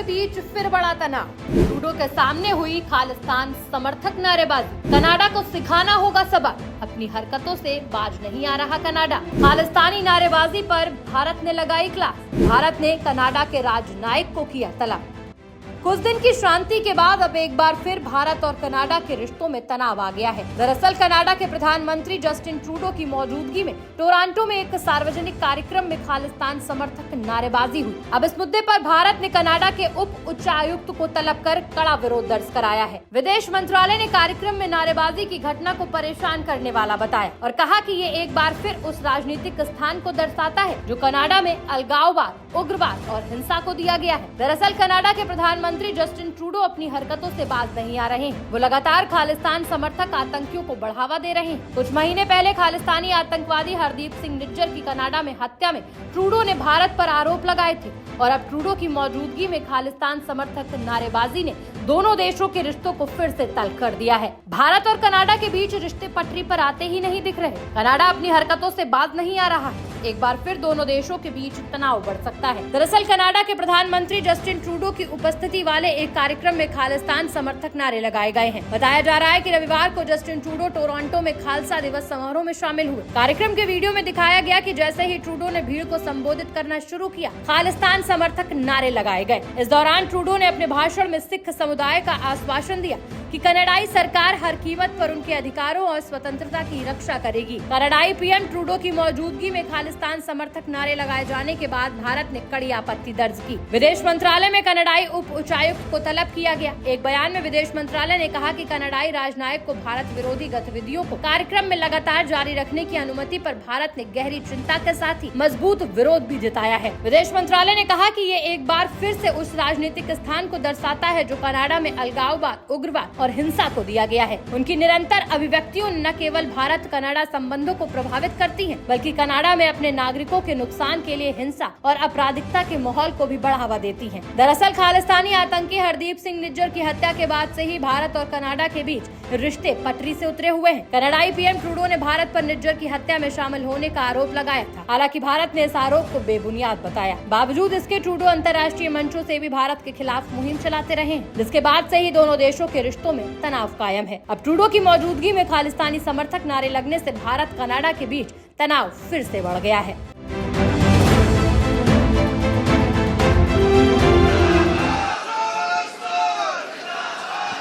के बीच फिर बड़ा तनाव। ट्रूडो के सामने हुई खालिस्तान समर्थक नारेबाजी। कनाडा को सिखाना होगा सबक, अपनी हरकतों से बाज नहीं आ रहा कनाडा। खालिस्तानी नारेबाजी पर भारत ने लगाई क्लास। भारत ने कनाडा के राजनयिक को किया तलब। कुछ दिन की शांति के बाद अब एक बार फिर भारत और कनाडा के रिश्तों में तनाव आ गया है। दरअसल कनाडा के प्रधानमंत्री जस्टिन ट्रूडो की मौजूदगी में टोरंटो में एक सार्वजनिक कार्यक्रम में खालिस्तान समर्थक नारेबाजी हुई। अब इस मुद्दे पर भारत ने कनाडा के उप उच्चायुक्त को तलब कर कड़ा विरोध दर्ज कराया है। विदेश मंत्रालय ने कार्यक्रम में नारेबाजी की घटना को परेशान करने वाला बताया और कहा कि ये एक बार फिर उस राजनीतिक स्थान को दर्शाता है जो कनाडा में अलगाववाद, उग्रवाद और हिंसा को दिया गया है। दरअसल कनाडा के प्रधानमंत्री जस्टिन ट्रूडो अपनी हरकतों से बाज नहीं आ रहे हैं। वो लगातार खालिस्तान समर्थक आतंकियों को बढ़ावा दे रहे हैं। कुछ महीने पहले खालिस्तानी आतंकवादी हरदीप सिंह निज्जर की कनाडा में हत्या में ट्रूडो ने भारत पर आरोप लगाए थे और अब ट्रूडो की मौजूदगी में खालिस्तान समर्थक नारेबाजी ने दोनों देशों के रिश्तों को फिर से तल्ख कर दिया है। भारत और कनाडा के बीच रिश्ते पटरी पर आते ही नहीं दिख रहे। कनाडा अपनी हरकतों से बाज नहीं आ रहा है। एक बार फिर दोनों देशों के बीच तनाव बढ़ सकता है। दरअसल कनाडा के प्रधानमंत्री जस्टिन ट्रूडो की उपस्थिति वाले एक कार्यक्रम में खालिस्तान समर्थक नारे लगाए गए हैं। बताया जा रहा है कि रविवार को जस्टिन ट्रूडो टोरंटो में खालसा दिवस समारोह में शामिल हुए। कार्यक्रम के वीडियो में दिखाया गया कि जैसे ही ट्रूडो ने भीड़ को संबोधित करना शुरू किया, खालिस्तान समर्थक नारे लगाए गए। इस दौरान ट्रूडो ने अपने भाषण में सिख समुदाय का आश्वासन दिया कि कनाडाई सरकार हर कीमत पर उनके अधिकारों और स्वतंत्रता की रक्षा करेगी। कनाडाई पीएम ट्रूडो की मौजूदगी में खालिस्तान समर्थक नारे लगाए जाने के बाद भारत ने कड़ी आपत्ति दर्ज की। विदेश मंत्रालय में कनाडाई उप उच्चायुक्त को तलब किया गया। एक बयान में विदेश मंत्रालय ने कहा कि कनाडाई राजनयिक को भारत विरोधी गतिविधियों को कार्यक्रम में लगातार जारी रखने की अनुमति पर भारत ने गहरी चिंता के साथ ही मजबूत विरोध भी जताया है। विदेश मंत्रालय ने कहा कि ये एक बार फिर से उस राजनीतिक स्थान को दर्शाता है जो कनाडा में अलगाववाद, उग्रवाद और हिंसा को दिया गया है। उनकी निरंतर अभिव्यक्तियों न केवल भारत कनाडा संबंधों को प्रभावित करती हैं, बल्कि कनाडा में अपने नागरिकों के नुकसान के लिए हिंसा और आपराधिकता के माहौल को भी बढ़ावा देती हैं। दरअसल खालिस्तानी आतंकी हरदीप सिंह निज्जर की हत्या के बाद से ही भारत और कनाडा के बीच रिश्ते पटरी से उतरे हुए हैं। कनाडाई पीएम ट्रूडो ने भारत पर निज्जर की हत्या में शामिल होने का आरोप लगाया था। हालांकि भारत ने इस आरोप को बेबुनियाद बताया। बावजूद इसके ट्रूडो अंतर्राष्ट्रीय मंचों से भी भारत के खिलाफ मुहिम चलाते रहे हैं, जिसके बाद से ही दोनों देशों के रिश्तों में तनाव कायम है। अब ट्रूडो की मौजूदगी में खालिस्तानी समर्थक नारे लगने से भारत कनाडा के बीच तनाव फिर से बढ़ गया है।